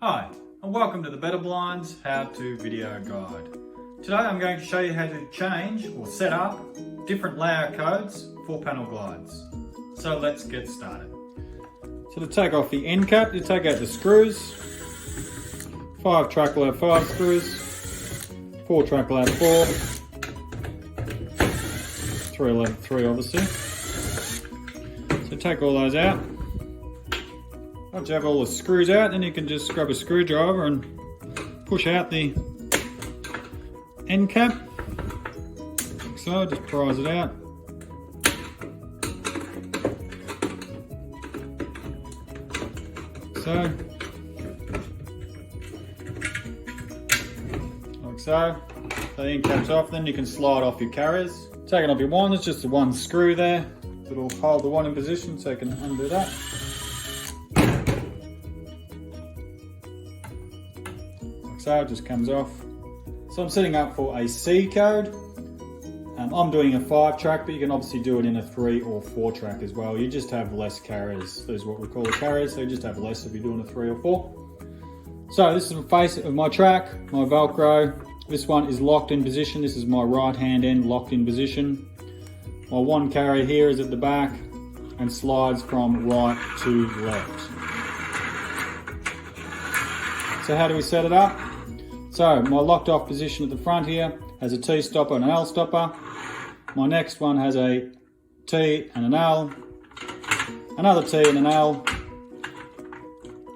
Hi, and welcome to the Betta Blinds how-to video guide. Today I'm going to show you how to change or set up different layout codes for panel glides. So let's get started. So to take off the end cap, you take out the screws. 5 track will have 5 screws, 4 track will have 4, 3 will have 3 obviously. So take all those out. Once you have all the screws out, then you can just grab a screwdriver and push out the end cap. Like so, just prise it out. So. Like so. The end cap's off, then you can slide off your carriers. Taking off your wand, it's just the one screw there that'll hold the wand in position, so you can undo that. So it just comes off. So I'm setting up for a C code. I'm doing a 5 track, but you can obviously do it in a 3 or 4 track as well. You just have less carriers. Those are what we call the carriers, so you just have less if you're doing a 3 or 4. So this is the face of my track, my Velcro. This one is locked in position. This is my right hand end locked in position. My one carrier here is at the back and slides from right to left. So how do we set it up? So my locked off position at the front here has a T stopper and an L stopper. My next one has a T and an L, another T and an L,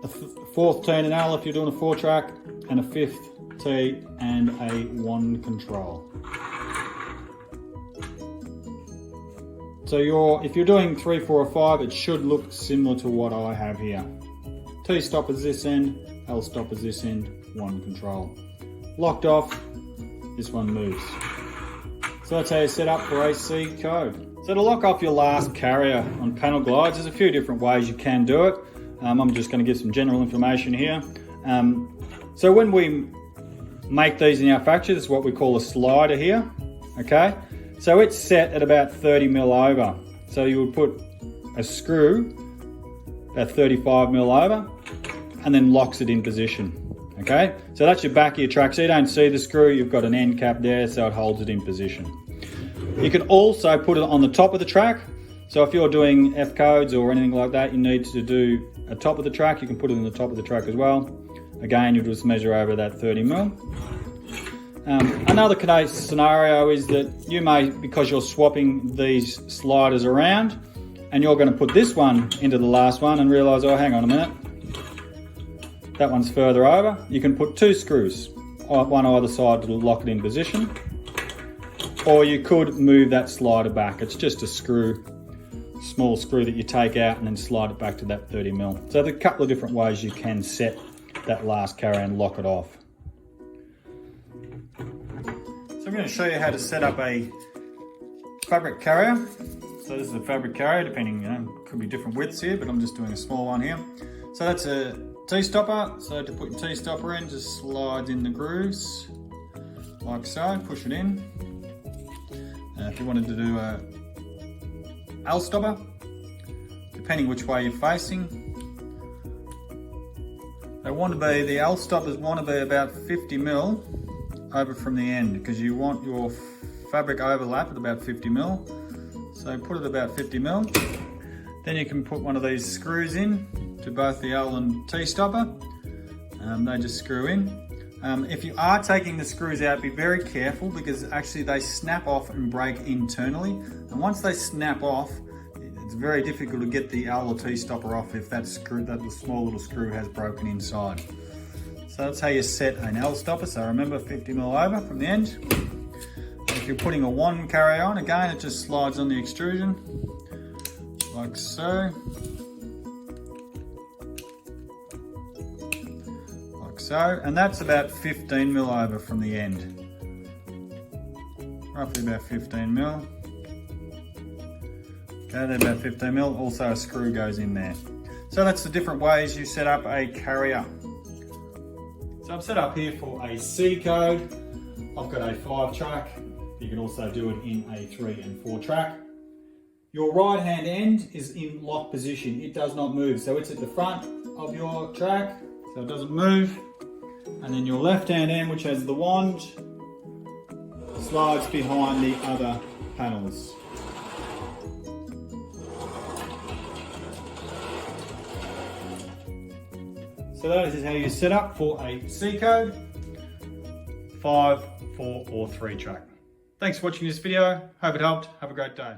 a fourth T and an L if you're doing a 4 track, and a 5th T and a 1 control. So if you're doing 3, 4 or 5, it should look similar to what I have here. T stoppers this end, L stoppers this end, 1 control. Locked off, this one moves. So that's how you set up for a C code. So to lock off your last carrier on panel glides, there's a few different ways you can do it. I'm just going to give some general information here. So when we make these in our factory, this is what we call a slider here, okay? So it's set at about 30mm over. So you would put a screw about 35mm over and then locks it in position. Okay, so that's your back of your track. So you don't see the screw, you've got an end cap there, so it holds it in position. You can also put it on the top of the track. So if you're doing F codes or anything like that, you need to do a top of the track, you can put it on the top of the track as well. Again, you'll just measure over that 30mm. Another case scenario is that you may, because you're swapping these sliders around, and you're going to put this one into the last one and realise, oh, hang on a minute, that one's further over. You can put 2 screws, one either side to lock it in position. Or you could move that slider back. It's just a screw, small screw that you take out and then slide it back to that 30mm. So there's a couple of different ways you can set that last carrier and lock it off. So I'm going to show you how to set up a fabric carrier. So this is a fabric carrier, depending, could be different widths here, but I'm just doing a small one here. So that's a T-stopper, so to put your T-stopper in, just slide in the grooves, like so, push it in. If you wanted to do a L-stopper, depending which way you're facing, the L-stoppers want to be about 50mm over from the end, because you want your fabric overlap at about 50mm. So put it about 50mm. Then you can put one of these screws in to both the L and T stopper. They just screw in. If you are taking the screws out, be very careful, because actually they snap off and break internally. And once they snap off, it's very difficult to get the L or T stopper off if that small little screw has broken inside. So that's how you set an L stopper. So remember, 50mm over from the end. If you're putting a 1 carrier on, again, it just slides on the extrusion, like so. Like so, and that's about 15mm over from the end. Roughly about 15mm. Okay, they're about 15mm. Also a screw goes in there. So that's the different ways you set up a carrier. So I'm set up here for a C code. I've got a 5 track. You can also do it in a 3 and 4 track. Your right hand end is in lock position. It does not move. So it's at the front of your track. so it doesn't move. And then your left-hand end, which has the wand, slides behind the other panels. So that is how you set up for a C code 5, 4 or 3 track. Thanks for watching this video. Hope it helped. Have a great day.